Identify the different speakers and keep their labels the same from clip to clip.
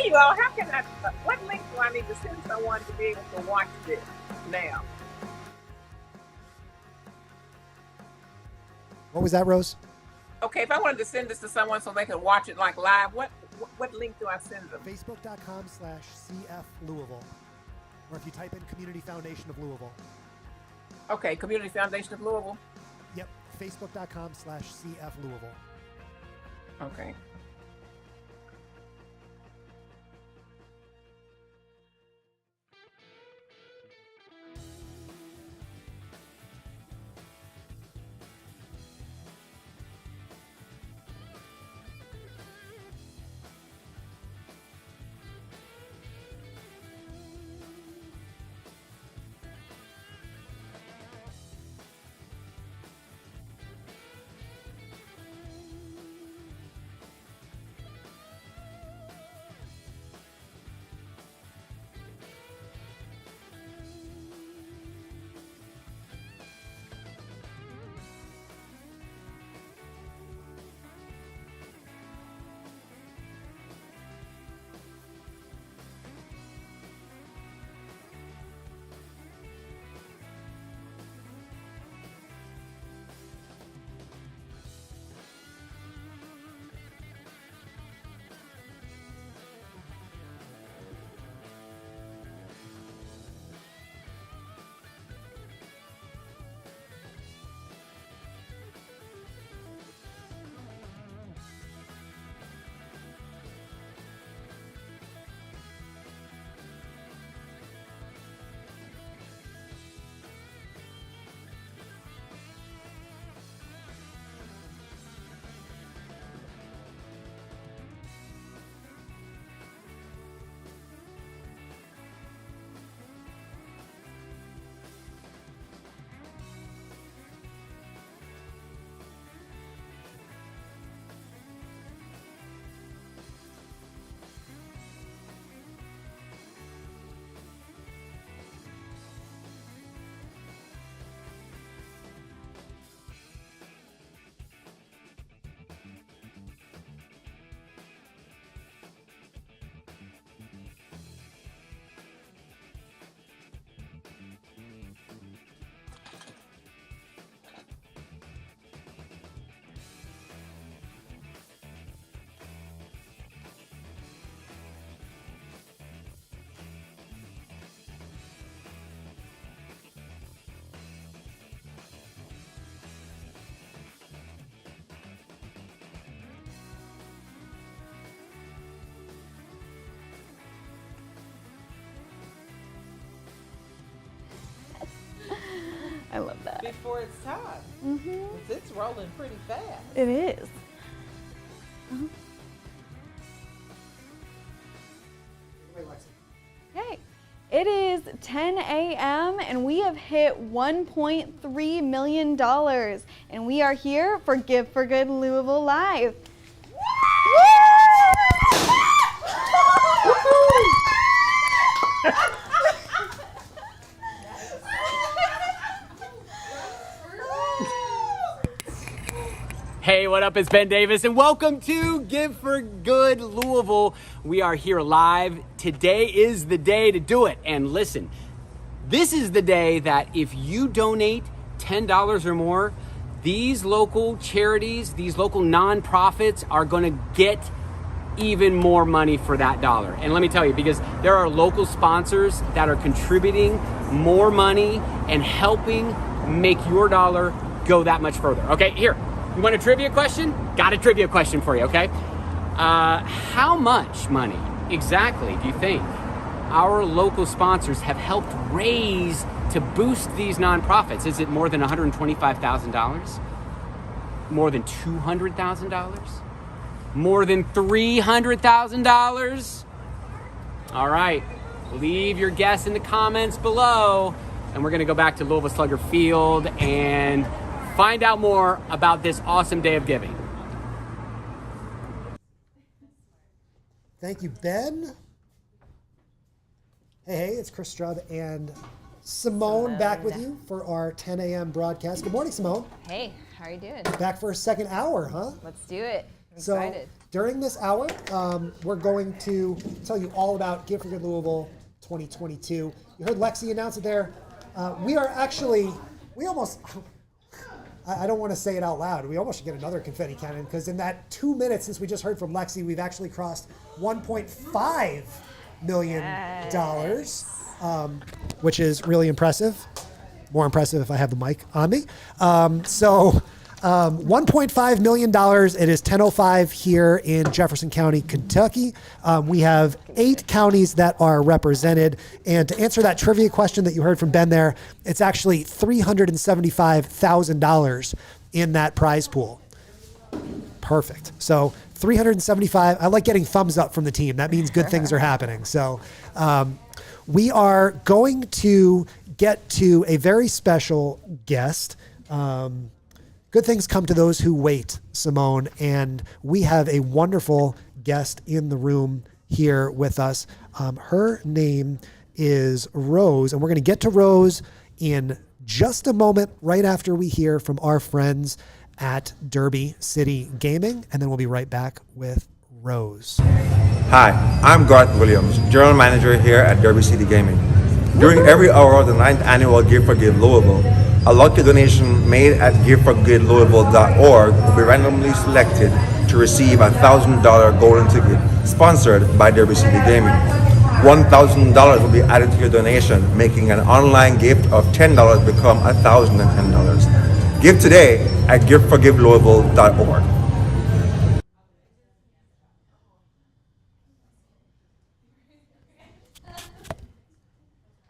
Speaker 1: Hey, you all, how can I, what link do I need to send someone to be able to watch this now?
Speaker 2: What was that, Rose?
Speaker 1: Okay, if I wanted to send this to someone so they can watch it like live, what link do I send them?
Speaker 2: Facebook.com/CF Louisville. Or if you type in Community Foundation of Louisville.
Speaker 1: Okay, Community Foundation of Louisville.
Speaker 2: Yep, Facebook.com/CF Louisville.
Speaker 1: Okay.
Speaker 3: I love that.
Speaker 4: Before it's time.
Speaker 3: Mm-hmm.
Speaker 4: 'Cause it's rolling pretty fast.
Speaker 3: It is. Okay. It is 10 a.m. and we have hit $1.3 million. And we are here for Give for Good Louisville Live.
Speaker 5: Hey, what up? It's Ben Davis, and welcome to Give for Good Louisville. We are here live. Today is the day to do it. And listen, this is the day that if you donate $10 or more, these local charities, these local nonprofits are going to get even more money for that dollar. And let me tell you, because there are local sponsors that are contributing more money and helping make your dollar go that much further. Okay, here. You want a trivia question? Got a trivia question for you, okay? How much money exactly do you think our local sponsors have helped raise to boost these nonprofits? Is it more than $125,000? More than $200,000? More than $300,000? All right, leave your guess in the comments below, and we're gonna go back to Louisville Slugger Field and find out more about this awesome day of giving.
Speaker 2: Thank you, Ben. Hey, it's Chris Strub and Simone back with you for our 10 a.m. broadcast. Good morning, Simone.
Speaker 6: Hey, how are you doing?
Speaker 2: Back for a second hour, huh?
Speaker 6: Let's do it.
Speaker 2: So
Speaker 6: excited.
Speaker 2: during this hour, we're going to tell you all about Give for Good Louisville 2022. You heard Lexi announce it there. We almost, I don't want to say it out loud. We almost should get another confetti cannon because in that 2 minutes since we just heard from Lexi, we've actually crossed $1.5 million, which is really impressive. More impressive if I have the mic on me. $1.5 million. It is 10:05 here in Jefferson County, Kentucky. We have 8 counties that are represented. And to answer that trivia question that you heard from Ben there, it's actually $375,000 in that prize pool. Perfect. So 375. I like getting thumbs up from the team. That means good things are happening. So we are going to get to a very special guest. Good things come to those who wait, Simone, and we have a wonderful guest in the room here with us. Her name is Rose, and we're going to get to Rose in just a moment, right after we hear from our friends at Derby City Gaming, and then we'll be right back with Rose.
Speaker 7: Hi, I'm Garth Williams, General Manager here at Derby City Gaming. During every hour of the 9th annual Give for Good Louisville, a lucky donation made at giveforgoodlouisville.org will be randomly selected to receive a $1,000 golden ticket sponsored by Derby City Gaming. $1,000 will be added to your donation, making an online gift of $10 become $1,010. Give today at giveforgoodlouisville.org.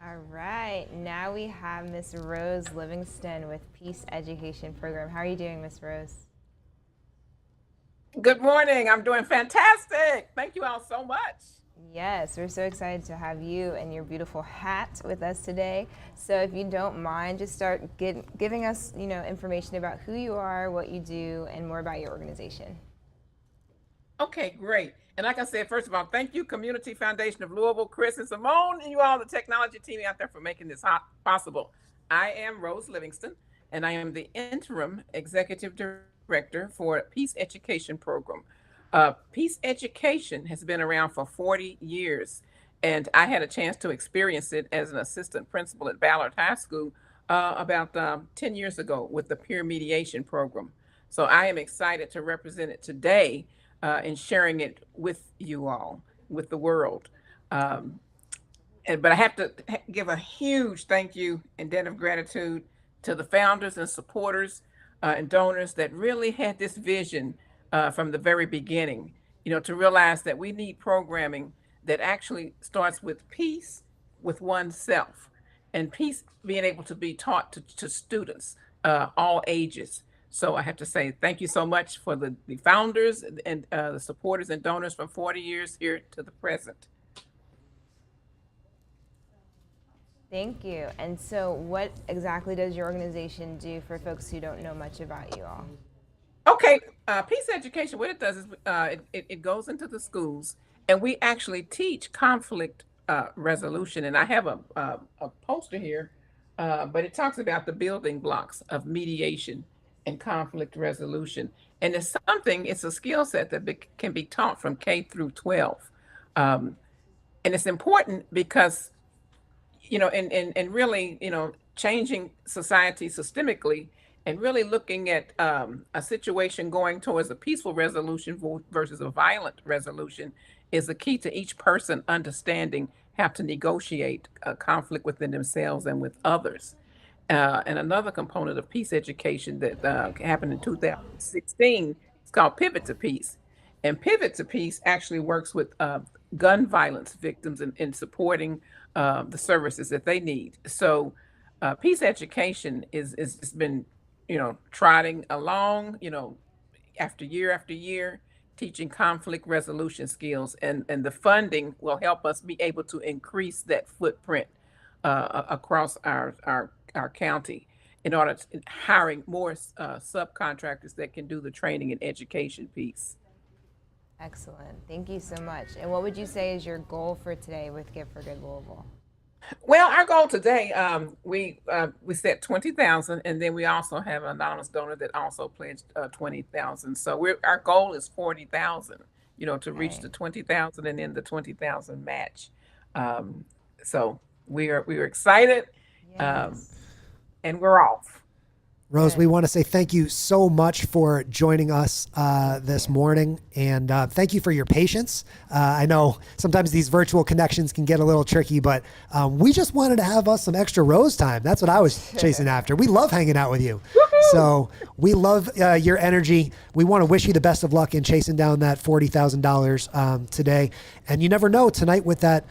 Speaker 6: All right, now we have Miss Rose Livingston with Peace Education Program. How are you doing, Miss Rose?
Speaker 1: Good morning. I'm doing fantastic. Thank you all so much.
Speaker 6: Yes, we're so excited to have you and your beautiful hat with us today. So if you don't mind, just start giving us, information about who you are, what you do, and more about your organization.
Speaker 1: Okay, great. And like I said, first of all, thank you, Community Foundation of Louisville, Chris and Simone, and you all, the technology team out there for making this possible. I am Rose Livingston, and I am the interim executive director for Peace Education Program. Peace Education has been around for 40 years, and I had a chance to experience it as an assistant principal at Ballard High School about 10 years ago with the peer mediation program. So I am excited to represent it today and sharing it with you all, with the world. But I have to give a huge thank you and debt of gratitude to the founders and supporters and donors that really had this vision from the very beginning, to realize that we need programming that actually starts with peace with oneself and peace being able to be taught to students, all ages. So I have to say thank you so much for the founders and the supporters and donors from 40 years here to the present.
Speaker 6: Thank you. And so what exactly does your organization do for folks who don't know much about you all?
Speaker 1: Okay, Peace Education, what it does is it goes into the schools and we actually teach conflict resolution. And I have a poster here, but it talks about the building blocks of mediation and conflict resolution. And it's a skill set that can be taught from K through 12. And it's important because, and really, changing society systemically and really looking at a situation going towards a peaceful resolution versus a violent resolution is the key to each person understanding how to negotiate a conflict within themselves and with others. And another component of peace education that happened in 2016 is called Pivot to Peace. And Pivot to Peace actually works with gun violence victims in supporting the services that they need. So peace education is been, trotting along, after year, teaching conflict resolution skills. And the funding will help us be able to increase that footprint across our county in order to hiring more subcontractors that can do the training and education piece.
Speaker 6: Excellent. Thank you so much. And what would you say is your goal for today with Give for Good Louisville?
Speaker 1: Well, our goal today, we set 20,000, and then we also have an anonymous donor that also pledged 20,000. So our goal is 40,000. To reach
Speaker 6: Okay.
Speaker 1: the 20,000 and then the 20,000 match. Um, so we are excited, um,
Speaker 6: Yes.
Speaker 1: and we're off.
Speaker 2: Rose,
Speaker 6: Good.
Speaker 2: we want to say thank you so much for joining us this morning, and thank you for your patience. I know sometimes these virtual connections can get a little tricky, but we just wanted to have us some extra Rose time. That's what I was chasing after. We love hanging out with you. So we love your energy. We want to wish you the best of luck in chasing down that $40,000 today. And you never know, tonight with that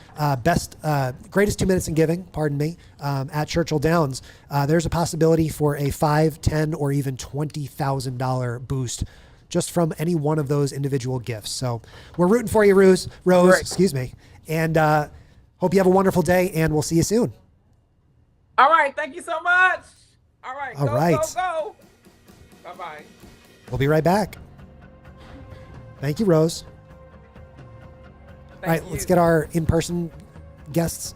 Speaker 2: greatest 2 minutes in giving, pardon me, at Churchill Downs, there's a possibility for a $5, $10, or even $20,000 boost just from any one of those individual gifts. So we're rooting for you, Rose.
Speaker 1: Right.
Speaker 2: Excuse me. And hope you have a wonderful day, and we'll see you soon.
Speaker 1: All right. Thank you so much. All right.
Speaker 2: All
Speaker 1: Go,
Speaker 2: right.
Speaker 1: go, go. Bye-bye.
Speaker 2: We'll be right back. Thank you, Rose. All right,
Speaker 1: Thank
Speaker 2: let's
Speaker 1: you.
Speaker 2: get our in-person guests.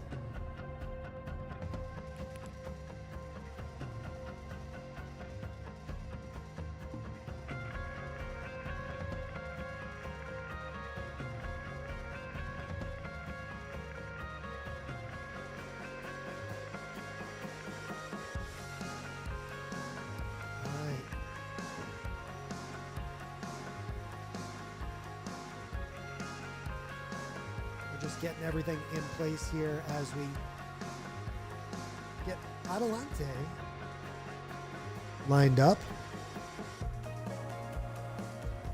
Speaker 2: All right. We're just getting everything in place here as we get Adelante lined up.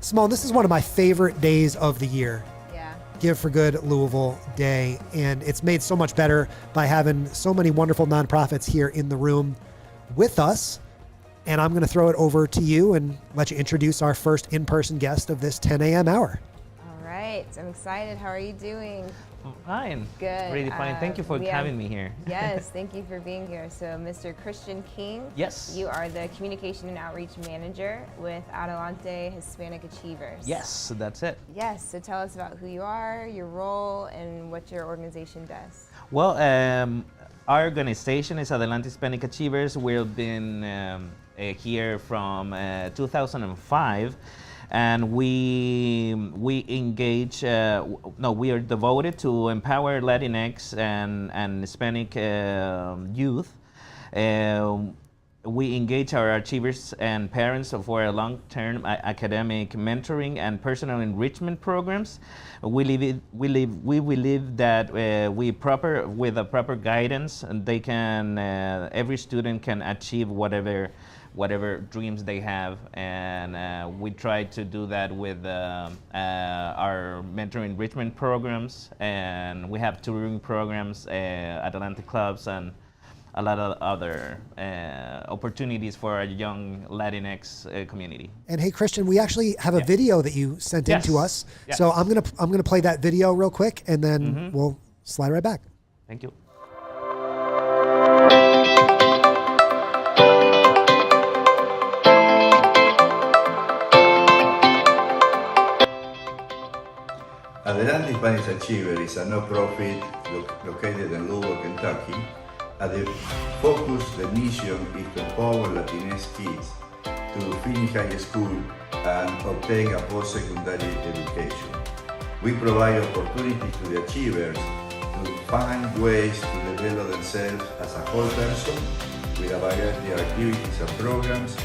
Speaker 2: Simone, this is one of my favorite days of the year.
Speaker 6: Yeah.
Speaker 2: Give for Good Louisville Day, and it's made so much better by having so many wonderful nonprofits here in the room with us. And I'm going to throw it over to you and let you introduce our first in-person guest of this 10 a.m. hour.
Speaker 6: All right. I'm excited. How are you doing?
Speaker 8: Fine.
Speaker 6: Good.
Speaker 8: Really fine. Thank you for
Speaker 6: we
Speaker 8: having
Speaker 6: have-
Speaker 8: me here.
Speaker 6: Yes, thank you for being here. So, Mr. Christian King,
Speaker 8: Yes.
Speaker 6: you are the Communication and Outreach Manager with Adelante Hispanic Achievers.
Speaker 8: Yes, that's it.
Speaker 6: Yes, so tell us about who you are, your role, and what your organization does.
Speaker 8: Well, our organization is Adelante Hispanic Achievers. We've been here from 2005. And we engage. We are devoted to empower Latinx and Hispanic youth. We engage our achievers and parents for a long-term academic mentoring and personal enrichment programs. We believe that with a proper guidance, they can every student can achieve whatever dreams they have, and we try to do that with our mentor enrichment programs, and we have touring programs, Atlanta clubs, and a lot of other opportunities for our young Latinx community.
Speaker 2: And hey, Christian, we actually have a video that you sent in to
Speaker 8: Yes.
Speaker 2: us.
Speaker 8: Yes.
Speaker 2: So I'm gonna play that video real quick, and then we'll slide right back.
Speaker 8: Thank you.
Speaker 9: Adelante Hispanic Achiever is a no-profit located in Louisville, Kentucky. The focus, the mission is to empower Latinx kids to finish high school and obtain a post-secondary education. We provide opportunities to the achievers to find ways to develop themselves as a whole person with a variety of activities and programs.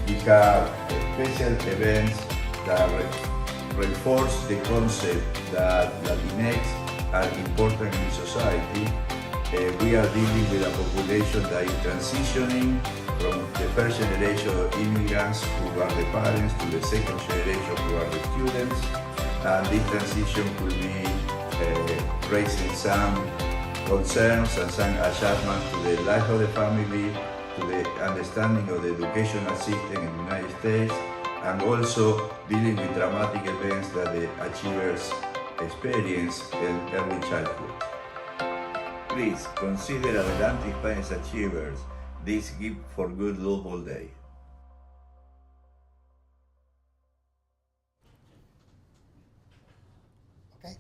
Speaker 9: We have special events that reinforce the concept that Latinx are important in society. We are dealing with a population that is transitioning from the first generation of immigrants who are the parents to the second generation who are the students. And this transition could be raising some concerns and some adjustments to the life of the family, to the understanding of the educational system in the United States, and also dealing with dramatic events that the achievers experience in early childhood. Please consider Adelante Hispanic Achievers this Give for Good Louisville Day.
Speaker 2: Okay.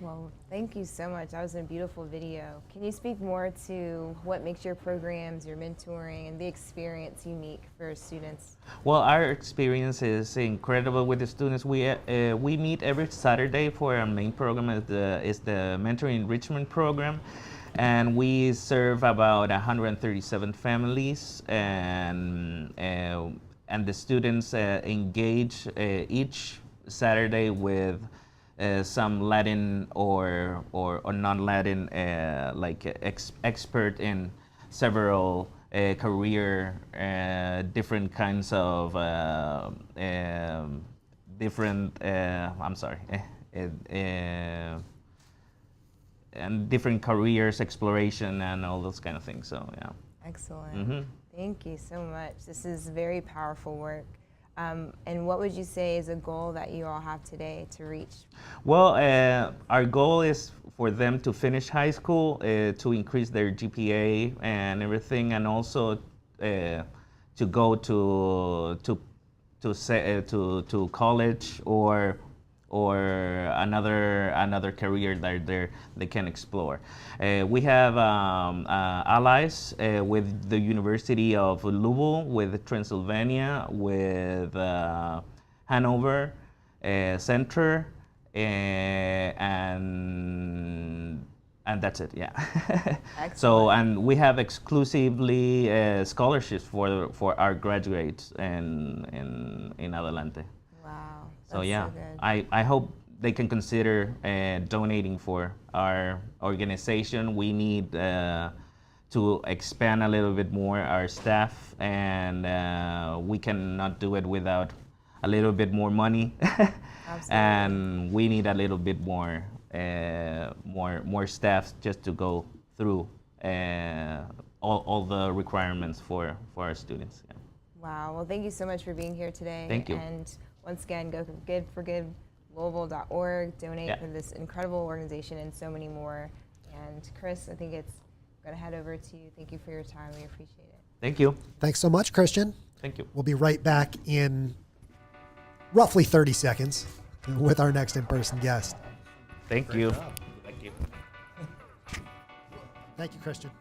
Speaker 6: Well, thank you so much. That was a beautiful video. Can you speak more to what makes your programs, your mentoring, and the experience unique for students?
Speaker 8: Well, our experience is incredible with the students. We meet every Saturday for our main program is the mentoring enrichment program, and we serve about 137 families, and the students engage each Saturday with some Latin or non-Latin expert in several career, different kinds of different. I'm sorry. And different careers, exploration, and all those kind of things. So yeah.
Speaker 6: Excellent. Thank you so much. This is very powerful work. And what would you say is a goal that you all have today to reach?
Speaker 8: Well, our goal is for them to finish high school, to increase their GPA and everything, and also to go to college or another career that they can explore. We have allies with the University of Louisville, with Transylvania, with Hanover Center, and that's it. Yeah. So, and we have exclusively scholarships for our graduates in Adelante.
Speaker 6: Wow.
Speaker 8: So
Speaker 6: that's
Speaker 8: yeah,
Speaker 6: so good.
Speaker 8: I hope they can consider donating for our organization. We need to expand a little bit more our staff, and we cannot do it without a little bit more money. And we need a little bit more staff just to go through all the requirements for our students. Yeah.
Speaker 6: Wow. Well, thank you so much for being here today.
Speaker 8: Thank you.
Speaker 6: And once again, go to giveforgivelouisville.org, donate for this incredible organization and so many more. And Chris, I think it's going to head over to you. Thank you for your time. We appreciate it.
Speaker 8: Thank you.
Speaker 2: Thanks so much, Christian.
Speaker 8: Thank you.
Speaker 2: We'll be right back in roughly 30 seconds with our next in-person guest.
Speaker 8: Thank you. Thank you.
Speaker 2: Thank you, Christian.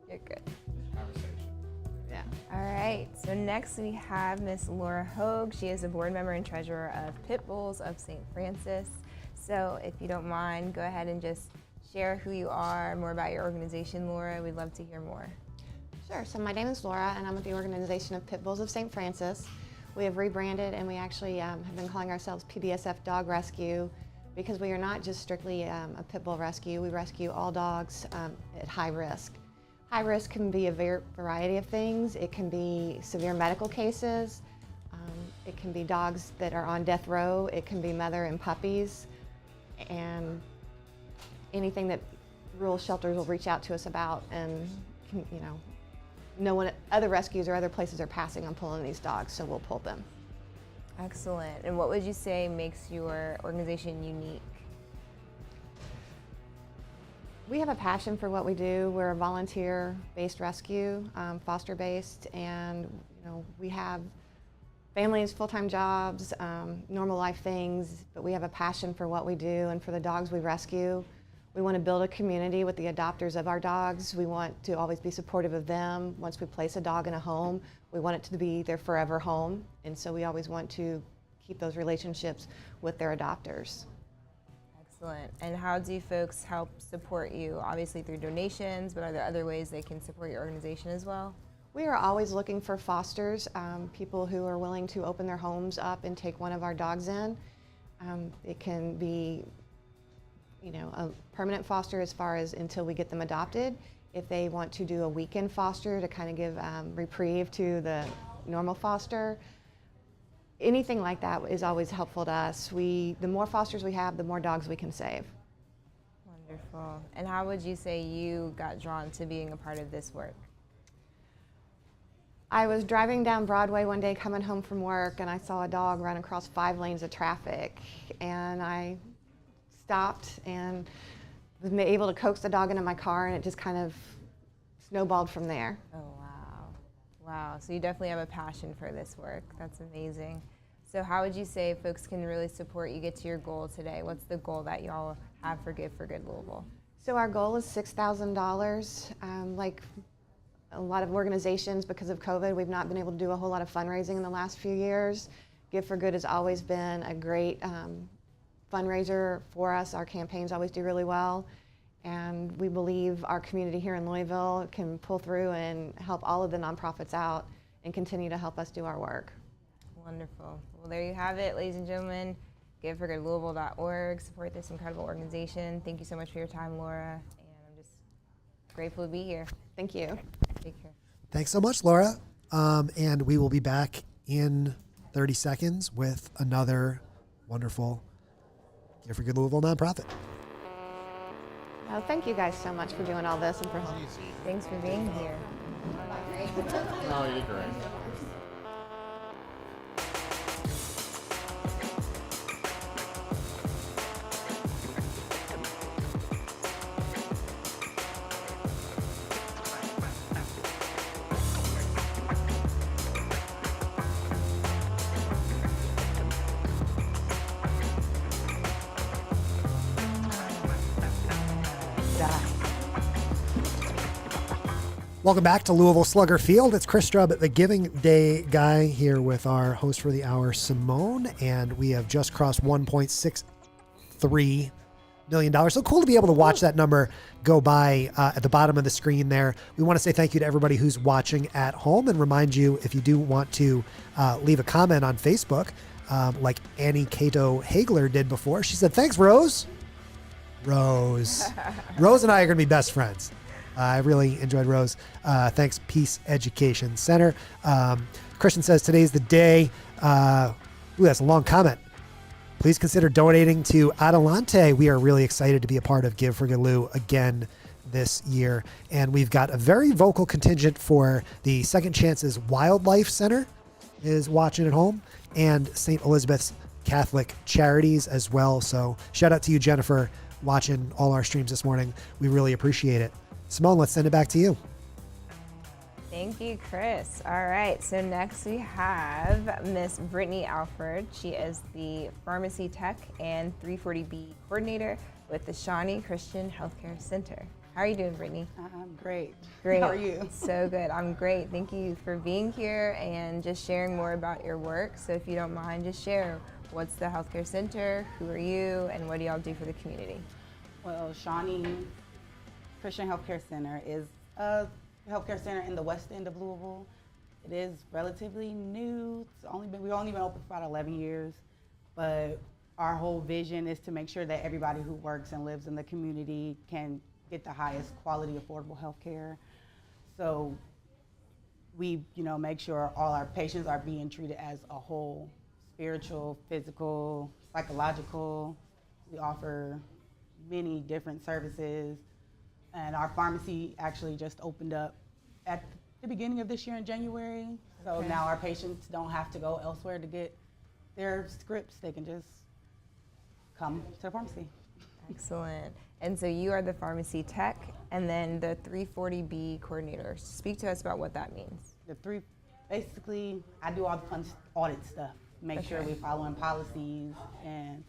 Speaker 6: You're good. Yeah. All right. So next we have Miss Laura Hogue. She is a board member and treasurer of Pit Bulls of St. Francis. So if you don't mind, go ahead and just share who you are, more about your organization, Laura. We'd love to hear more.
Speaker 10: Sure. So my name is Laura, and I'm with the organization of Pit Bulls of St. Francis. We have rebranded, and we actually have been calling ourselves PBSF Dog Rescue because we are not just strictly a pit bull rescue. We rescue all dogs at high risk. High risk can be a variety of things. It can be severe medical cases. It can be dogs that are on death row. It can be mother and puppies, and anything that rural shelters will reach out to us about, and no one, other rescues or other places are passing on pulling these dogs, so we'll pull them.
Speaker 6: Excellent. And what would you say makes your organization unique?
Speaker 10: We have a passion for what we do. We're a volunteer-based rescue, foster-based, and we have families, full-time jobs, normal life things, but we have a passion for what we do and for the dogs we rescue. We want to build a community with the adopters of our dogs. We want to always be supportive of them. Once we place a dog in a home, we want it to be their forever home, and so we always want to keep those relationships with their adopters.
Speaker 6: Excellent. And how do folks help support you? Obviously through donations, but are there other ways they can support your organization as well?
Speaker 10: We are always looking for fosters, people who are willing to open their homes up and take one of our dogs in. It can be a permanent foster as far as until we get them adopted. If they want to do a weekend foster to kind of give reprieve to the normal foster, anything like that is always helpful to us. The more fosters we have, the more dogs we can save.
Speaker 6: Wonderful. And how would you say you got drawn to being a part of this work?
Speaker 10: I was driving down Broadway one day coming home from work, and I saw a dog run across 5 lanes of traffic, and I stopped and was able to coax the dog into my car, and it just kind of snowballed from there.
Speaker 6: Oh, wow. Wow. So you definitely have a passion for this work. That's amazing. So how would you say folks can really support you get to your goal today? What's the goal that y'all have for Give for Good Louisville?
Speaker 10: So our goal is $6,000. Like a lot of organizations, because of COVID, we've not been able to do a whole lot of fundraising in the last few years. Give for Good has always been a great fundraiser for us. Our campaigns always do really well. And we believe our community here in Louisville can pull through and help all of the nonprofits out and continue to help us do our work.
Speaker 6: Wonderful. Well, there you have it, ladies and gentlemen. GiveForGoodLouisville.org. Support this incredible organization. Thank you so much for your time, Laura. And I'm just grateful to be here.
Speaker 10: Thank you.
Speaker 6: Take care.
Speaker 2: Thanks so much, Laura. And we will be back in 30 seconds with another wonderful Give for Good Louisville nonprofit.
Speaker 10: Oh, thank you guys so much for doing all this and for
Speaker 6: Thanks for being here.
Speaker 11: No, you're great.
Speaker 2: Welcome back to Louisville Slugger Field. It's Chris Strubb, the Giving Day guy, here with our host for the hour, Simone, and we have just crossed $1.63 million. So cool to be able to watch that number go by at the bottom of the screen there. We want to say thank you to everybody who's watching at home and remind you, if you do want to leave a comment on Facebook, like Annie Cato Hagler did before. She said, "Thanks, Rose." Rose and I are going to be best friends. I really enjoyed Rose. Thanks, Peace Education Center. Christian says, today's the day. That's a long comment. Please consider donating to Adelante. We are really excited to be a part of Give for Good Lou again this year. And we've got a very vocal contingent for the Second Chances Wildlife Center is watching at home, and St. Elizabeth's Catholic Charities as well. So shout out to you, Jennifer, watching all our streams this morning. We really appreciate it. Simone, let's send it back to you.
Speaker 6: Thank you, Chris. All right, so next we have Miss Brittany Alford. She is the Pharmacy Tech and 340B Coordinator with the Shawnee Christian Healthcare Center. How are you doing, Brittany?
Speaker 12: I'm great.
Speaker 6: Great.
Speaker 12: How are you?
Speaker 6: So good. I'm great. Thank you for being here and just sharing more about your work. So if you don't mind, just share what's the healthcare center, who are you, and what do y'all do for the community?
Speaker 12: Well, Shawnee Christian Healthcare Center is a healthcare center in the west end of Louisville. It is relatively new. We've only been open for about 11 years, but our whole vision is to make sure that everybody who works and lives in the community can get the highest quality, affordable healthcare. So we, make sure all our patients are being treated as a whole: spiritual, physical, psychological. We offer many different services. And our pharmacy actually just opened up at the beginning of this year in January. So
Speaker 6: Okay.
Speaker 12: now our patients don't have to go elsewhere to get their scripts. They can just come to the pharmacy.
Speaker 6: Excellent. And so you are the Pharmacy Tech and then the 340B Coordinator. Speak to us about what that means.
Speaker 12: Basically, I do all the fun audit stuff. Make sure
Speaker 6: Okay.
Speaker 12: we're following policies and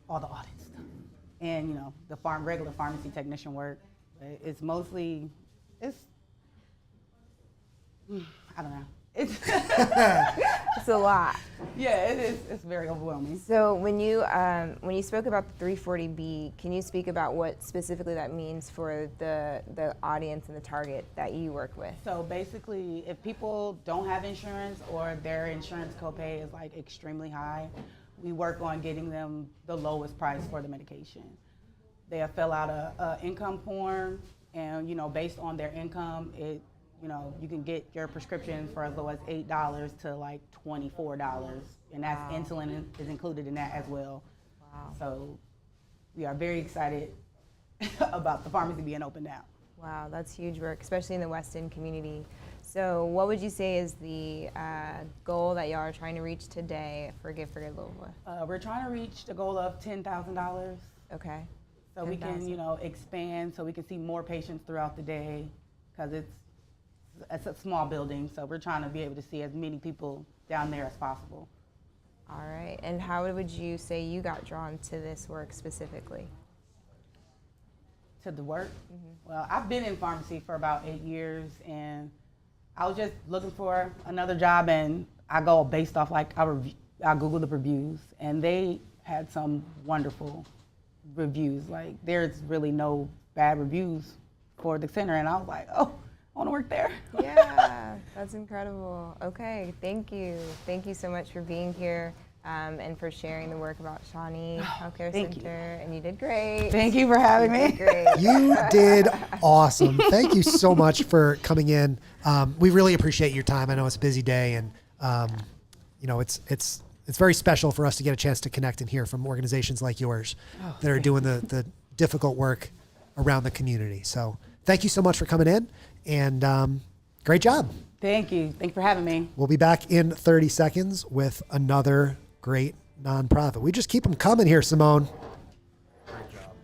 Speaker 12: all the audit stuff. And the regular pharmacy technician work. It's mostly, I don't know. It's
Speaker 6: It's a lot.
Speaker 12: Yeah, it is. It's very overwhelming.
Speaker 6: So when you spoke about the 340B, can you speak about what specifically that means for the audience and the target that you work with?
Speaker 12: So basically, if people don't have insurance or their insurance copay is like extremely high, we work on getting them the lowest price for the medication. They fill out a income form, and based on their income, you can get your prescription for as low as $8 to like $24, and that's
Speaker 6: Wow.
Speaker 12: insulin is included in that as well.
Speaker 6: Wow.
Speaker 12: So we are very excited about the pharmacy being open now.
Speaker 6: Wow, that's huge work, especially in the West End community. So what would you say is the goal that y'all are trying to reach today for Give for Good Louisville?
Speaker 12: We're trying to reach the goal of $10,000.
Speaker 6: Okay.
Speaker 12: So we can, expand so we can see more patients throughout the day because it's a small building. So we're trying to be able to see as many people down there as possible.
Speaker 6: All right. And how would you say you got drawn to this work specifically?
Speaker 12: To the work? Well, I've been in pharmacy for about 8 years, and I was just looking for another job, and I go based off I Google the reviews, and they had some wonderful reviews. Like, there's really no bad reviews for the center, and I was like, oh, I want to work there.
Speaker 6: Yeah, that's incredible. Okay, thank you. Thank you so much for being here and for sharing the work about Shawnee Healthcare Center. And you did great.
Speaker 12: Thank you for having me.
Speaker 6: Great.
Speaker 2: You did awesome. Thank you so much for coming in. We really appreciate your time. I know it's a busy day, and it's very special for us to get a chance to connect and hear from organizations like yours that are doing the difficult work around the community. So thank you so much for coming in, and great job.
Speaker 12: Thank you. Thank you for having me.
Speaker 2: We'll be back in 30 seconds with another great nonprofit. We just keep them coming here, Simone.
Speaker 11: Great job.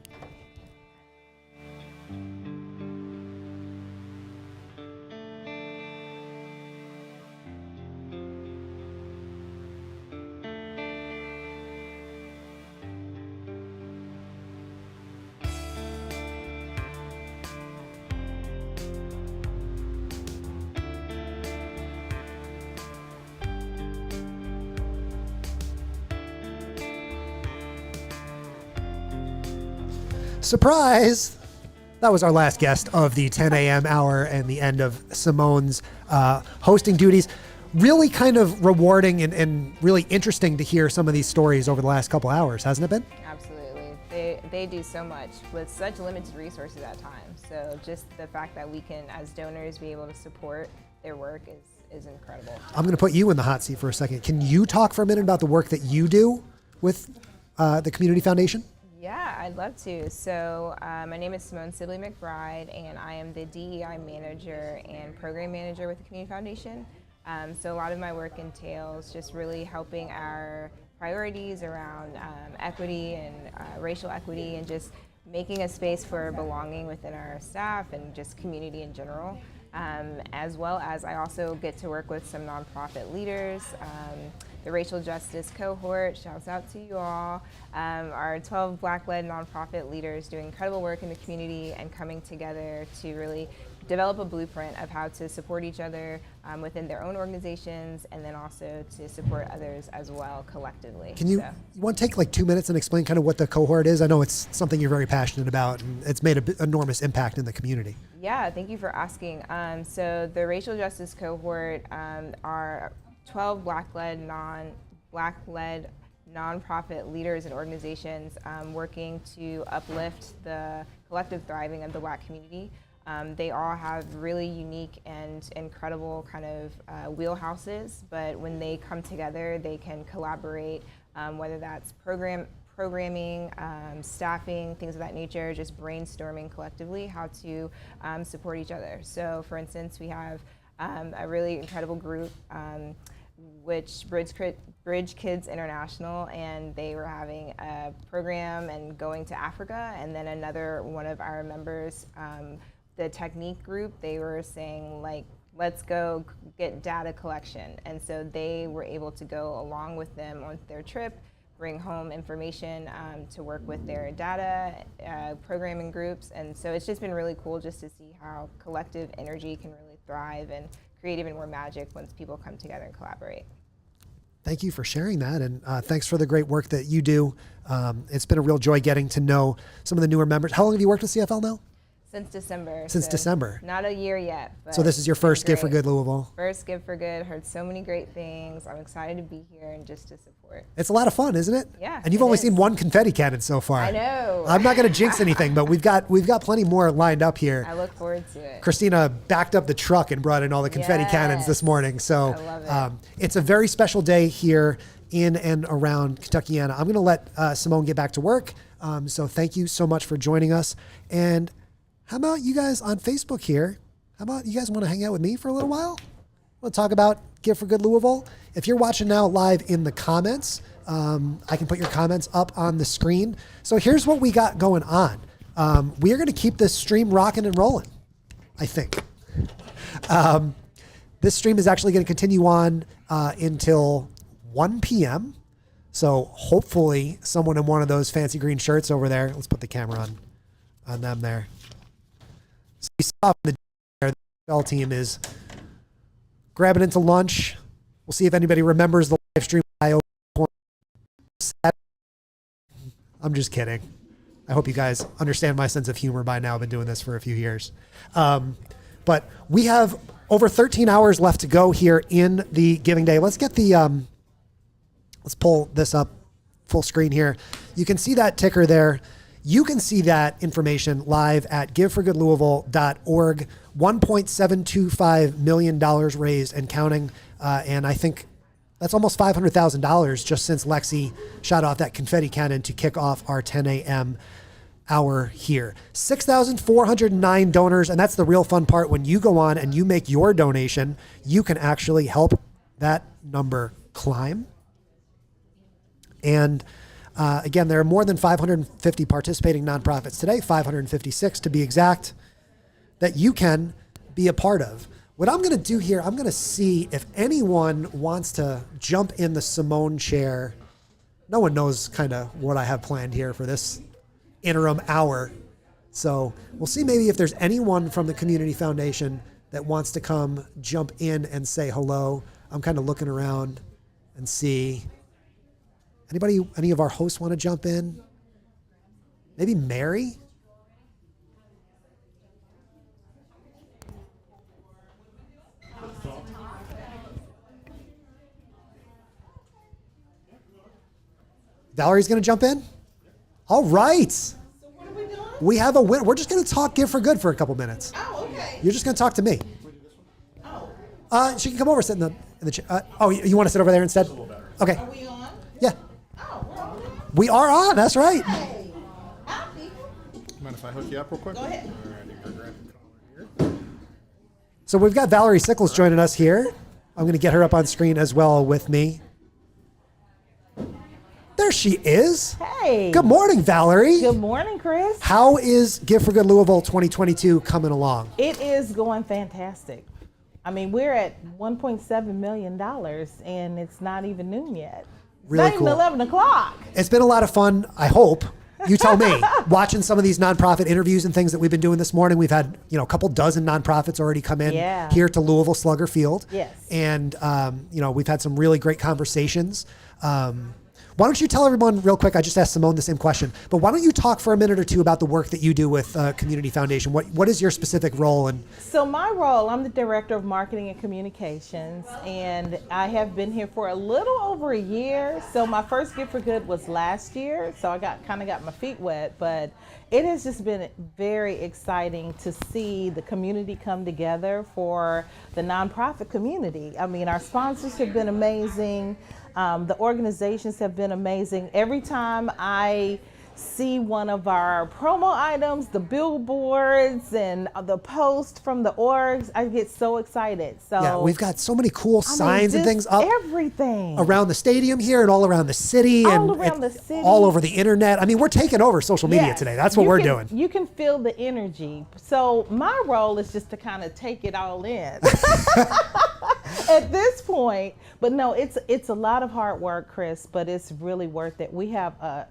Speaker 2: Surprise! That was our last guest of the 10 a.m. hour and the end of Simone's hosting duties. Really kind of rewarding and really interesting to hear some of these stories over the last couple hours, hasn't it been?
Speaker 6: Absolutely. They do so much with such limited resources at times. So just the fact that we can, as donors, be able to support their work is incredible.
Speaker 2: I'm going to put you in the hot seat for a second. Can you talk for a minute about the work that you do with the Community Foundation?
Speaker 6: Yeah, I'd love to. So my name is Simone Sibley McBride, and I am the DEI manager and program manager with the Community Foundation. So a lot of my work entails just really helping our priorities around equity and racial equity, and just making a space for belonging within our staff and just community in general. As well as I also get to work with some nonprofit leaders. The Racial Justice Cohort, shouts out to you all. Our 12 Black-led nonprofit leaders doing incredible work in the community and coming together to really develop a blueprint of how to support each other within their own organizations, and then also to support others as well collectively.
Speaker 2: Can you want to take like 2 minutes and explain kind of what the cohort is? I know it's something you're very passionate about, and it's made an enormous impact in the community.
Speaker 6: Yeah, thank you for asking. So the Racial Justice Cohort are 12 Black-led nonprofit leaders and organizations working to uplift the collective thriving of the Black community. They all have really unique and incredible kind of wheelhouses, but when they come together, they can collaborate, whether that's programming, staffing, things of that nature, just brainstorming collectively how to support each other. So for instance, we have a really incredible group which Bridge Kids International, and they were having a program and going to Africa, and then another one of our members, the Technique group, they were saying like, let's go get data collection. And so they were able to go along with them on their trip, bring home information to work with their data programming groups. And so it's just been really cool just to see how collective energy can really thrive and create even more magic once people come together and collaborate.
Speaker 2: Thank you for sharing that, and thanks for the great work that you do. It's been a real joy getting to know some of the newer members. How long have you worked with CFL now?
Speaker 6: Since December.
Speaker 2: Since
Speaker 6: so
Speaker 2: December.
Speaker 6: Not a year yet. But
Speaker 2: So this is your first Give for
Speaker 6: great.
Speaker 2: Good Louisville.
Speaker 6: First Give for Good. Heard so many great things. I'm excited to be here and just to support.
Speaker 2: It's a lot of fun, isn't it?
Speaker 6: Yeah,
Speaker 2: And you've
Speaker 6: it
Speaker 2: only
Speaker 6: is.
Speaker 2: seen one confetti cannon so far.
Speaker 6: I know.
Speaker 2: I'm not going to jinx anything, but we've got plenty more lined up here.
Speaker 6: I look forward to it.
Speaker 2: Christina backed up the truck and brought in all the confetti cannons this morning. So
Speaker 6: I love it.
Speaker 2: It's a very special day here in and around Kentuckiana. I'm going to let Simone get back to work. So thank you so much for joining us. And how about you guys on Facebook here? How about you guys want to hang out with me for a little while? We'll talk about Give for Good Louisville. If you're watching now live in the comments, I can put your comments up on the screen. So here's what we got going on. We are going to keep this stream rocking and rolling, I think. This stream is actually going to continue on until 1 p.m. So hopefully someone in one of those fancy green shirts over there, let's put the camera on them there. So you saw the NFL team is grabbing into lunch. We'll see if anybody remembers the live stream. I'm just kidding. I hope you guys understand my sense of humor by now. I've been doing this for a few years. But we have over 13 hours left to go here in the Giving Day. Let's get the, let's pull this up full screen here. You can see that ticker there. You can see that information live at giveforgoodlouisville.org. $1.725 million raised and counting. And I think that's almost $500,000 just since Lexi shot off that confetti cannon to kick off our 10 a.m. hour here. 6,409 donors, and that's the real fun part. When you go on and you make your donation, you can actually help that number climb. And again, there are more than 550 participating nonprofits today, 556 to be exact, that you can be a part of. What I'm going to do here, I'm going to see if anyone wants to jump in the Simone chair. No one knows kind of what I have planned here for this interim hour. So we'll see maybe if there's anyone from the Community Foundation that wants to come jump in and say hello. I'm kind of looking around and see. Any of our hosts want to jump in? Maybe Mary? Valerie's going to jump in? All right.
Speaker 4: So what are we doing?
Speaker 2: We have a winner. We're just going to talk Give for Good for a couple minutes.
Speaker 4: Oh, okay.
Speaker 2: You're just going to talk to me.
Speaker 4: Oh.
Speaker 2: She can come over, sit in the chair. You want to sit over there instead? Okay.
Speaker 4: Are we on?
Speaker 2: Yeah.
Speaker 4: Oh, we're on.
Speaker 2: We are on. That's right.
Speaker 4: Hey. Hi, people.
Speaker 11: Mind if I hook you up real quick?
Speaker 4: Go ahead.
Speaker 2: So we've got Valerie Sickles joining us here. I'm going to get her up on screen as well with me. There she is.
Speaker 13: Hey.
Speaker 2: Good morning, Valerie.
Speaker 13: Good morning, Chris.
Speaker 2: How is Give for Good Louisville 2022 coming along?
Speaker 13: It is going fantastic. I mean, we're at $1.7 million and it's not even noon yet. It's
Speaker 2: Really
Speaker 13: not even
Speaker 2: cool.
Speaker 13: 11 o'clock.
Speaker 2: It's been a lot of fun, I hope. You tell me. Watching some of these nonprofit interviews and things that we've been doing this morning, we've had a couple dozen nonprofits already come in here to Louisville Slugger Field.
Speaker 13: Yes.
Speaker 2: And we've had some really great conversations. Why don't you tell everyone real quick? I just asked Simone the same question, but why don't you talk for a minute or two about the work that you do with Community Foundation? What is your specific role? And
Speaker 13: So my role, I'm the Director of Marketing and Communications, and I have been here for a little over a year. So my first Give for Good was last year, so I kind of got my feet wet, but it has just been very exciting to see the community come together for the nonprofit community. I mean, our sponsors have been amazing. The organizations have been amazing. Every time I see one of our promo items, the billboards and the post from the orgs, I get so excited. So
Speaker 2: yeah, we've got so many cool signs and things up
Speaker 13: everything
Speaker 2: around the stadium here and all around the city
Speaker 13: all
Speaker 2: and
Speaker 13: around the city,
Speaker 2: all over the internet. I mean, we're taking over social media
Speaker 13: Yes,
Speaker 2: today. That's what we're doing.
Speaker 13: You can feel the energy. So my role is just to kind of take it all in at this point. But no, it's a lot of hard work, Chris, but it's really worth it. We have a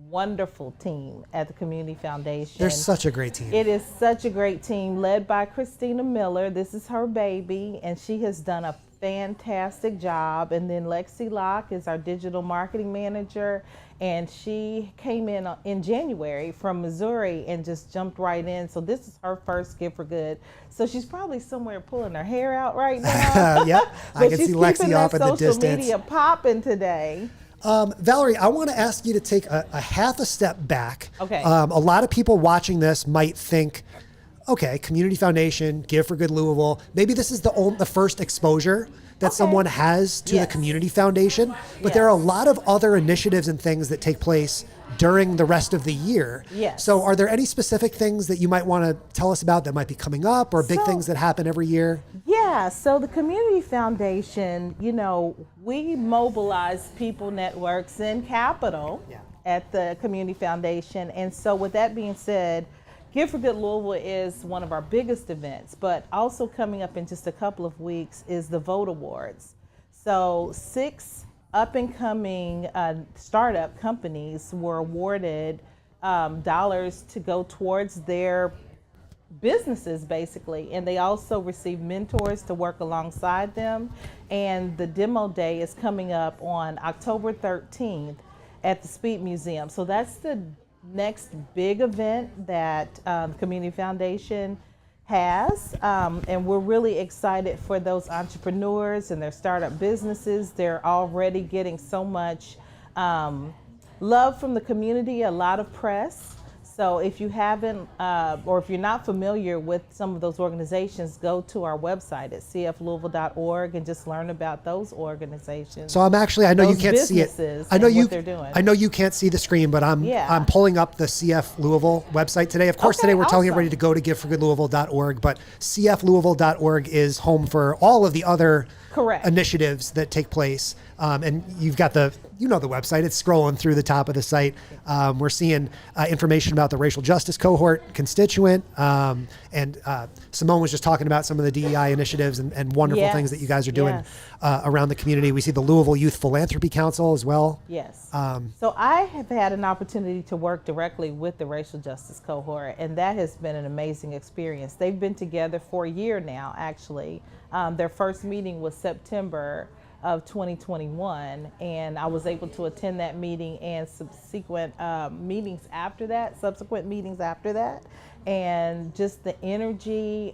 Speaker 13: wonderful team at the Community Foundation.
Speaker 2: They're such a great team.
Speaker 13: It is such a great team led by Christina Miller. This is her baby, and she has done a fantastic job. And then Lexi Locke is our digital marketing manager, and she came in January from Missouri and just jumped right in. So this is her first Gift for Good. So she's probably somewhere pulling her hair out right now.
Speaker 2: Yep, I can
Speaker 13: she's
Speaker 2: see Lexi
Speaker 13: keeping
Speaker 2: off
Speaker 13: that
Speaker 2: in the
Speaker 13: social
Speaker 2: distance.
Speaker 13: media popping today.
Speaker 2: Valerie, I want to ask you to take a half a step back.
Speaker 13: Okay.
Speaker 2: A lot of people watching this might think, okay, Community Foundation, Give for Good Louisville. Maybe this is the first exposure that someone has to the Community Foundation, but there are a lot of other initiatives and things that take place during the rest of the year.
Speaker 13: Yes.
Speaker 2: So are there any specific things that you might want to tell us about that might be coming up, or big things that happen every year?
Speaker 13: Yeah, so the Community Foundation, we mobilize people, networks, and capital at the Community Foundation. And so with that being said, Give for Good Louisville is one of our biggest events, but also coming up in just a couple of weeks is the Vote Awards. So 6 up-and-coming startup companies were awarded dollars to go towards their businesses, basically, and they also receive mentors to work alongside them. And the demo day is coming up on October 13th at the Speed Museum. So that's the next big event that the Community Foundation has, and we're really excited for those entrepreneurs and their startup businesses. They're already getting so much love from the community, a lot of press. So if you haven't, or if you're not familiar with some of those organizations, go to our website at cflouisville.org and just learn about those organizations.
Speaker 2: So I know you can't see it. I know
Speaker 13: what they're doing.
Speaker 2: I know you can't see the screen, but I'm pulling up the CF Louisville website today. Of course, today we're telling everybody to go to giveforgoodlouisville.org, but cflouisville.org is home for all of the other initiatives that take place. And you've got the website. It's scrolling through the top of the site. We're seeing information about the racial justice cohort constituent. And Simone was just talking about some of the DEI initiatives and wonderful things that you guys are doing around the community. We see the Louisville Youth Philanthropy Council as well.
Speaker 13: Yes. So I have had an opportunity to work directly with the racial justice cohort, and that has been an amazing experience. They've been together for a year now, actually. Their first meeting was September of 2021, and I was able to attend that meeting and subsequent meetings after that, and just the energy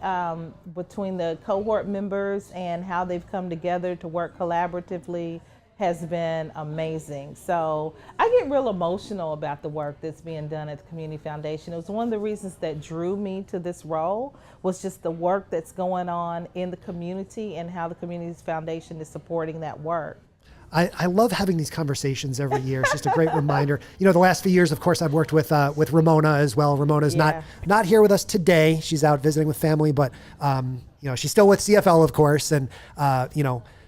Speaker 13: between the cohort members and how they've come together to work collaboratively has been amazing. So I get real emotional about the work that's being done at the Community Foundation. It was one of the reasons that drew me to this role, was just the work that's going on in the community and how the Community Foundation is supporting that work.
Speaker 2: I love having these conversations every year. It's just a great reminder. The last few years, of course, I've worked with Ramona as well. Ramona's not here with us today. She's out visiting with family, but she's still with CFL, of course, and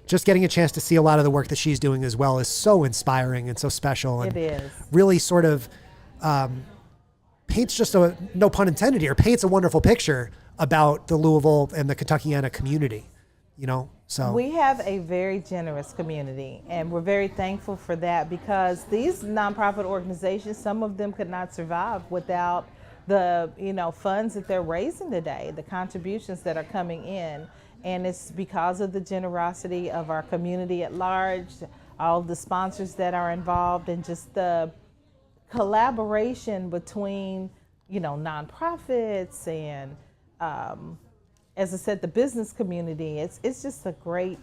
Speaker 2: just getting a chance to see a lot of the work that she's doing as well is so inspiring and so special. And
Speaker 13: it is.
Speaker 2: Really sort of paints no pun intended here, paints a wonderful picture about the Louisville and the Kentuckiana community, So
Speaker 13: we have a very generous community, and we're very thankful for that, because these nonprofit organizations, some of them could not survive without the funds that they're raising today, the contributions that are coming in. And it's because of the generosity of our community at large, all the sponsors that are involved, and just the collaboration between, nonprofits and, as I said, the business community. It's just a great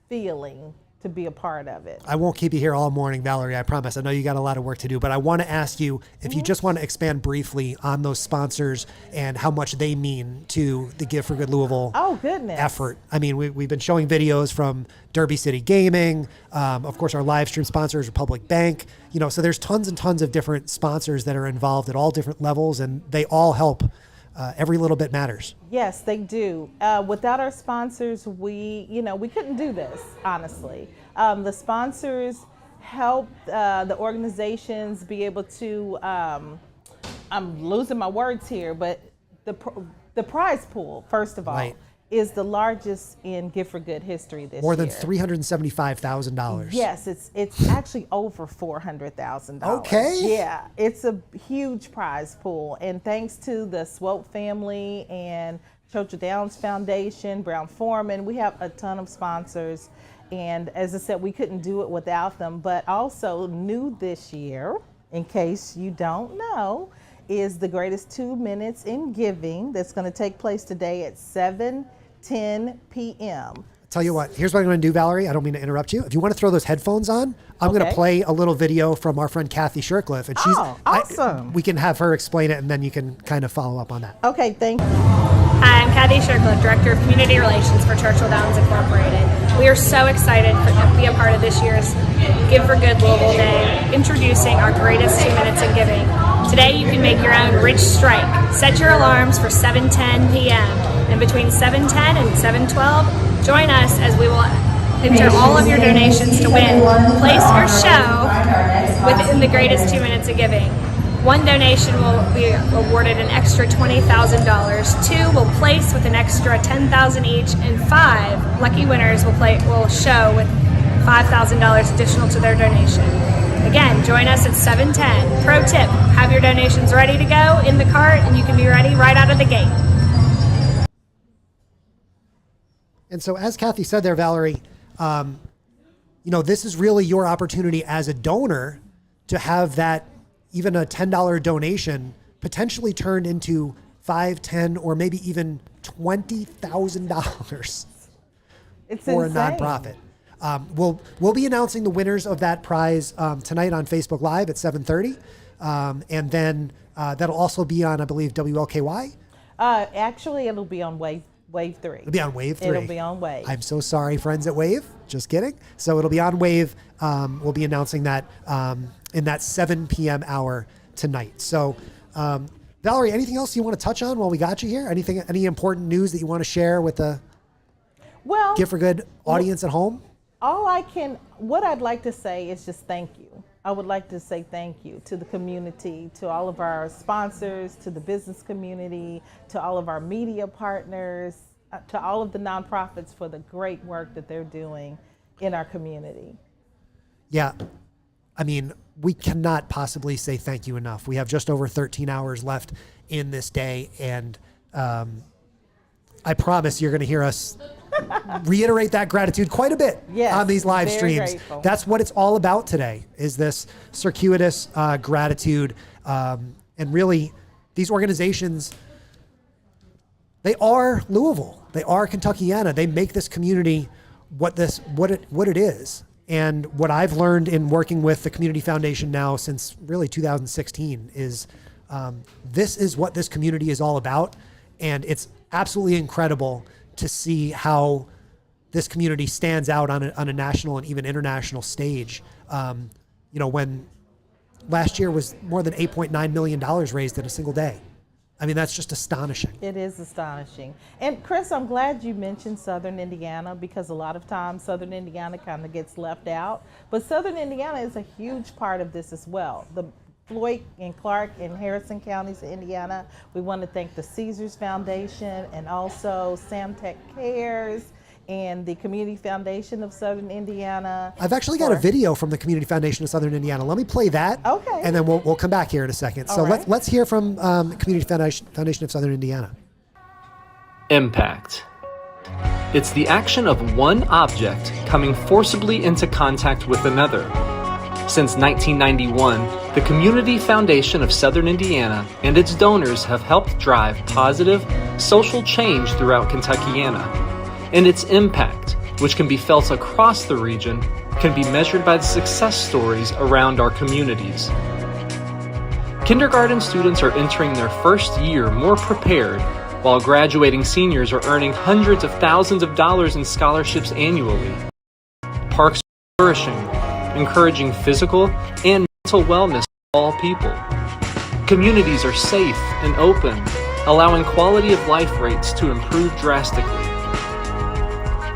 Speaker 13: feeling to be a part of it.
Speaker 2: I won't keep you here all morning, Valerie, I promise. I know you got a lot of work to do, but I want to ask you if you just want to expand briefly on those sponsors and how much they mean to the Give for Good Louisville effort. I mean, we've been showing videos from Derby City Gaming, of course, our live stream sponsors, Republic Bank, so there's tons and tons of different sponsors that are involved at all different levels, and they all help. Every little bit matters.
Speaker 13: Yes, they do. Without our sponsors, we couldn't do this, honestly. The sponsors help the organizations be able to, I'm losing my words here, but the prize pool, first of all, is the largest in Give for Good history this year.
Speaker 2: More than $375,000.
Speaker 13: Yes, it's actually over $400,000.
Speaker 2: Okay.
Speaker 13: Yeah, it's a huge prize pool, and thanks to the Swope family and Churchill Downs Foundation, Brown Foreman. We have a ton of sponsors. And as I said, we couldn't do it without them. But also new this year, in case you don't know, is the greatest 2 minutes in giving that's going to take place today at 7:10 p.m.
Speaker 2: Tell you what, here's what I'm going to do, Valerie. I don't mean to interrupt you. If you want to throw those headphones on, I'm going to play a little video from our friend Kathy Shirkliff. And she's
Speaker 13: awesome.
Speaker 2: We can have her explain it, and then you can kind of follow up on that.
Speaker 13: Okay, thank you.
Speaker 14: Hi, I'm Kathy Shirkliff, Director of Community Relations for Churchill Downs Incorporated. We are so excited to be a part of this year's Give for Good Louisville Day, introducing our greatest 2 minutes in giving. Today you can make your own rich strike. Set your alarms for 7:10 p.m. and between 7:10 and 7:12, join us as we will enter all of your donations to win place or show within the greatest 2 minutes of giving. One donation will be awarded an extra $20,000. Two will place with an extra $10,000 each, and 5 lucky winners will show with $5,000 additional to their donation. Again, join us at 7:10. Pro tip: have your donations ready to go in the cart, and you can be ready right out of the gate.
Speaker 2: And so, as Kathy said there, Valerie, this is really your opportunity as a donor to have that, even a $10 donation, potentially turned into $5, $10, or maybe even $20,000 for
Speaker 13: insane.
Speaker 2: a nonprofit. We'll be announcing the winners of that prize tonight on Facebook Live at 7:30, and then that'll also be on, I believe, WLKY.
Speaker 13: Actually, it'll be on Wave 3.
Speaker 2: It'll be on Wave 3.
Speaker 13: It'll be on Wave.
Speaker 2: I'm so sorry, friends at Wave. Just kidding. So it'll be on Wave. We'll be announcing that in that 7 p.m. hour tonight. So, Valerie, anything else you want to touch on while we got you here? Any important news that you want to share with the Give for Good audience at home?
Speaker 13: What I'd like to say is just thank you. I would like to say thank you to the community, to all of our sponsors, to the business community, to all of our media partners, to all of the nonprofits for the great work that they're doing in our community.
Speaker 2: Yeah. I mean, we cannot possibly say thank you enough. We have just over 13 hours left in this day, and I promise you're going to hear us reiterate that gratitude quite a bit on these live streams.
Speaker 13: Grateful.
Speaker 2: That's what it's all about today, is this circuitous gratitude. And really, these organizations, they are Louisville. They are Kentuckiana. They make this community what it is. And what I've learned in working with the Community Foundation now since really 2016 is this is what this community is all about. And it's absolutely incredible to see how this community stands out on a national and even international stage. When last year was more than $8.9 million raised in a single day. I mean, that's just astonishing.
Speaker 13: It is astonishing. And Chris, I'm glad you mentioned Southern Indiana, because a lot of times Southern Indiana kind of gets left out. But Southern Indiana is a huge part of this as well. The Floyd and Clark and Harrison counties of Indiana. We want to thank the Caesars Foundation and also Samtec Cares and the Community Foundation of Southern Indiana.
Speaker 2: I've actually got a video from the Community Foundation of Southern Indiana. Let me play that.
Speaker 13: Okay.
Speaker 2: And then we'll come back here in a second. So let's hear from Community Foundation of Southern Indiana.
Speaker 15: Impact. It's the action of one object coming forcibly into contact with another. Since 1991, the Community Foundation of Southern Indiana and its donors have helped drive positive social change throughout Kentuckiana. And its impact, which can be felt across the region, can be measured by the success stories around our communities. Kindergarten students are entering their first year more prepared, while graduating seniors are earning hundreds of thousands of dollars in scholarships annually. Parks are flourishing, encouraging physical and mental wellness for all people. Communities are safe and open, allowing quality of life rates to improve drastically.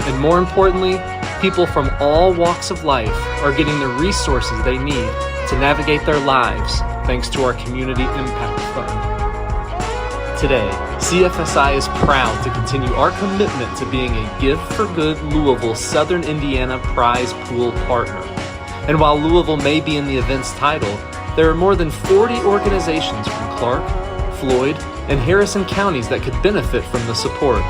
Speaker 15: And more importantly, people from all walks of life are getting the resources they need to navigate their lives thanks to our Community Impact Fund. Today, CFSI is proud to continue our commitment to being a Give for Good Louisville Southern Indiana prize pool partner. And while Louisville may be in the event's title, there are more than 40 organizations from Clark, Floyd, and Harrison counties that could benefit from the support.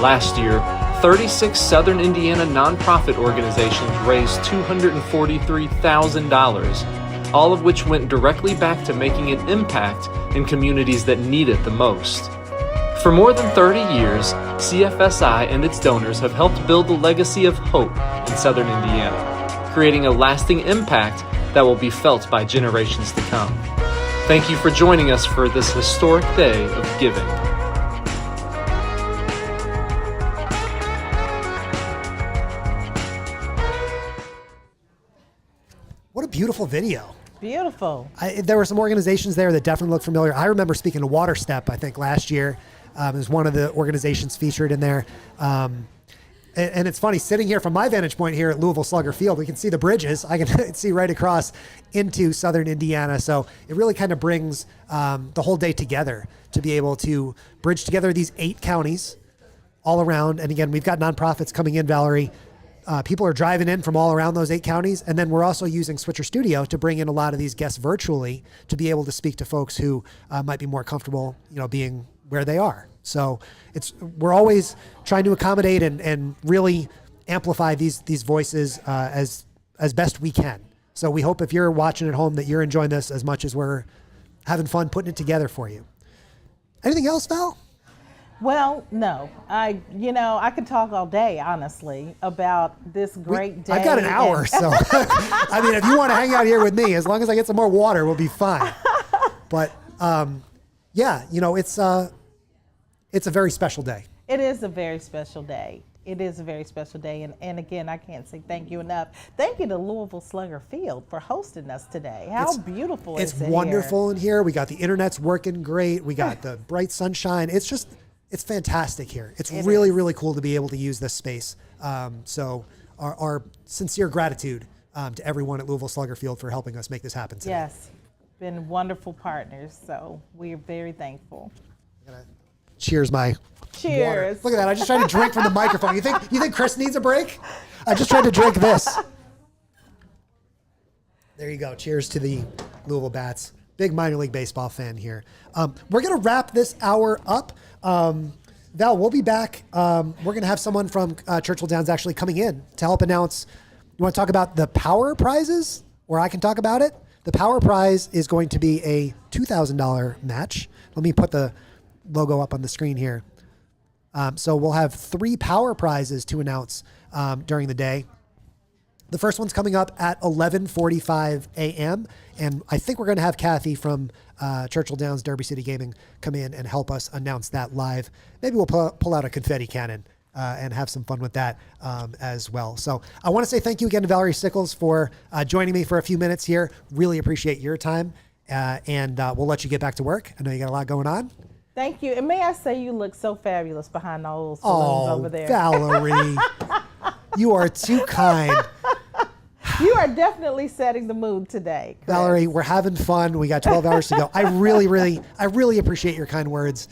Speaker 15: Last year, 36 Southern Indiana nonprofit organizations raised $243,000, all of which went directly back to making an impact in communities that need it the most. For more than 30 years, CFSI and its donors have helped build the legacy of hope in Southern Indiana, creating a lasting impact that will be felt by generations to come. Thank you for joining us for this historic day of giving.
Speaker 2: What a beautiful video.
Speaker 13: Beautiful.
Speaker 2: There were some organizations there that definitely looked familiar. I remember speaking to Water Step, I think, last year. It was one of the organizations featured in there. And it's funny, sitting here from my vantage point here at Louisville Slugger Field, we can see the bridges. I can see right across into Southern Indiana. So it really kind of brings the whole day together to be able to bridge together these 8 counties all around. And again, we've got nonprofits coming in, Valerie. People are driving in from all around those 8 counties. And then we're also using Switcher Studio to bring in a lot of these guests virtually to be able to speak to folks who might be more comfortable, being where they are. So we're always trying to accommodate and really amplify these voices as best we can. So we hope if you're watching at home that you're enjoying this as much as we're having fun putting it together for you. Anything else, Val?
Speaker 13: Well, no. I could talk all day, honestly, about this great day.
Speaker 2: I've got an hour, so I mean, if you want to hang out here with me, as long as I get some more water, we'll be fine. But yeah, it's a very special day.
Speaker 13: It is a very special day. It is a very special day. And again, I can't say thank you enough. Thank you to Louisville Slugger Field for hosting us today. How beautiful is it here? It's
Speaker 2: wonderful in here. We got the internet's working great. We got the bright sunshine. It's fantastic here. It's really, really cool to be able to use this space. So our sincere gratitude to everyone at Louisville Slugger Field for helping us make this happen today.
Speaker 13: Yes, been wonderful partners. So we're very thankful.
Speaker 2: Cheers, my
Speaker 13: Cheers.
Speaker 2: Water. Look at that. I just tried to drink from the microphone. You think Chris needs a break? I just tried to drink this. There you go. Cheers to the Louisville Bats. Big minor league baseball fan here. We're going to wrap this hour up. Val, we'll be back. We're going to have someone from Churchill Downs actually coming in to help announce. You want to talk about the Power Prizes? Or I can talk about it? The Power Prize is going to be a $2,000 match. Let me put the logo up on the screen here. So we'll have 3 Power Prizes to announce during the day. The first one's coming up at 11:45 a.m. And I think we're going to have Kathy from Churchill Downs Derby City Gaming come in and help us announce that live. Maybe we'll pull out a confetti cannon and have some fun with that as well. So I want to say thank you again to Valerie Sickles for joining me for a few minutes here. Really appreciate your time. And we'll let you get back to work. I know you got a lot going on.
Speaker 13: Thank you. And may I say you look so fabulous behind all those balloons over there.
Speaker 2: Valerie, you are too kind.
Speaker 13: You are definitely setting the mood today, Chris.
Speaker 2: Valerie, we're having fun. We got 12 hours to go. I really appreciate your kind words.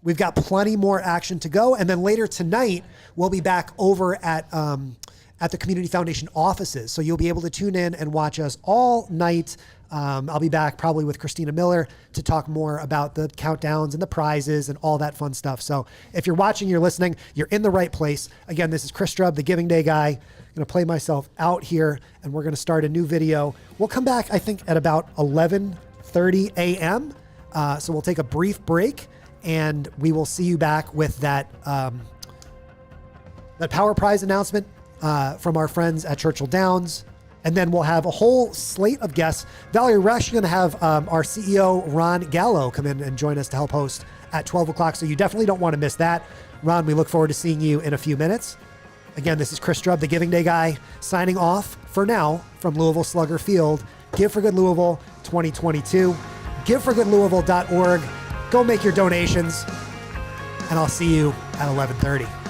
Speaker 2: We've got plenty more action to go. And then later tonight, we'll be back over at the Community Foundation offices. So you'll be able to tune in and watch us all night. I'll be back probably with Christina Miller to talk more about the countdowns and the prizes and all that fun stuff. So if you're watching, you're listening, you're in the right place. Again, this is Chris Strubb, the Giving Day guy. I'm going to play myself out here and we're going to start a new video. We'll come back, I think, at about 11:30 a.m. So we'll take a brief break and we will see you back with that Power Prize announcement from our friends at Churchill Downs. And then we'll have a whole slate of guests. Valerie, we're actually going to have our CEO, Ron Gallo, come in and join us to help host at 12 o'clock. So you definitely don't want to miss that. Ron, we look forward to seeing you in a few minutes. Again, this is Chris Strubb, the Giving Day guy, signing off for now from Louisville Slugger Field. Give for Good Louisville 2022. GiveForGoodLouisville.org. Go make your donations. And I'll see you at 11:30.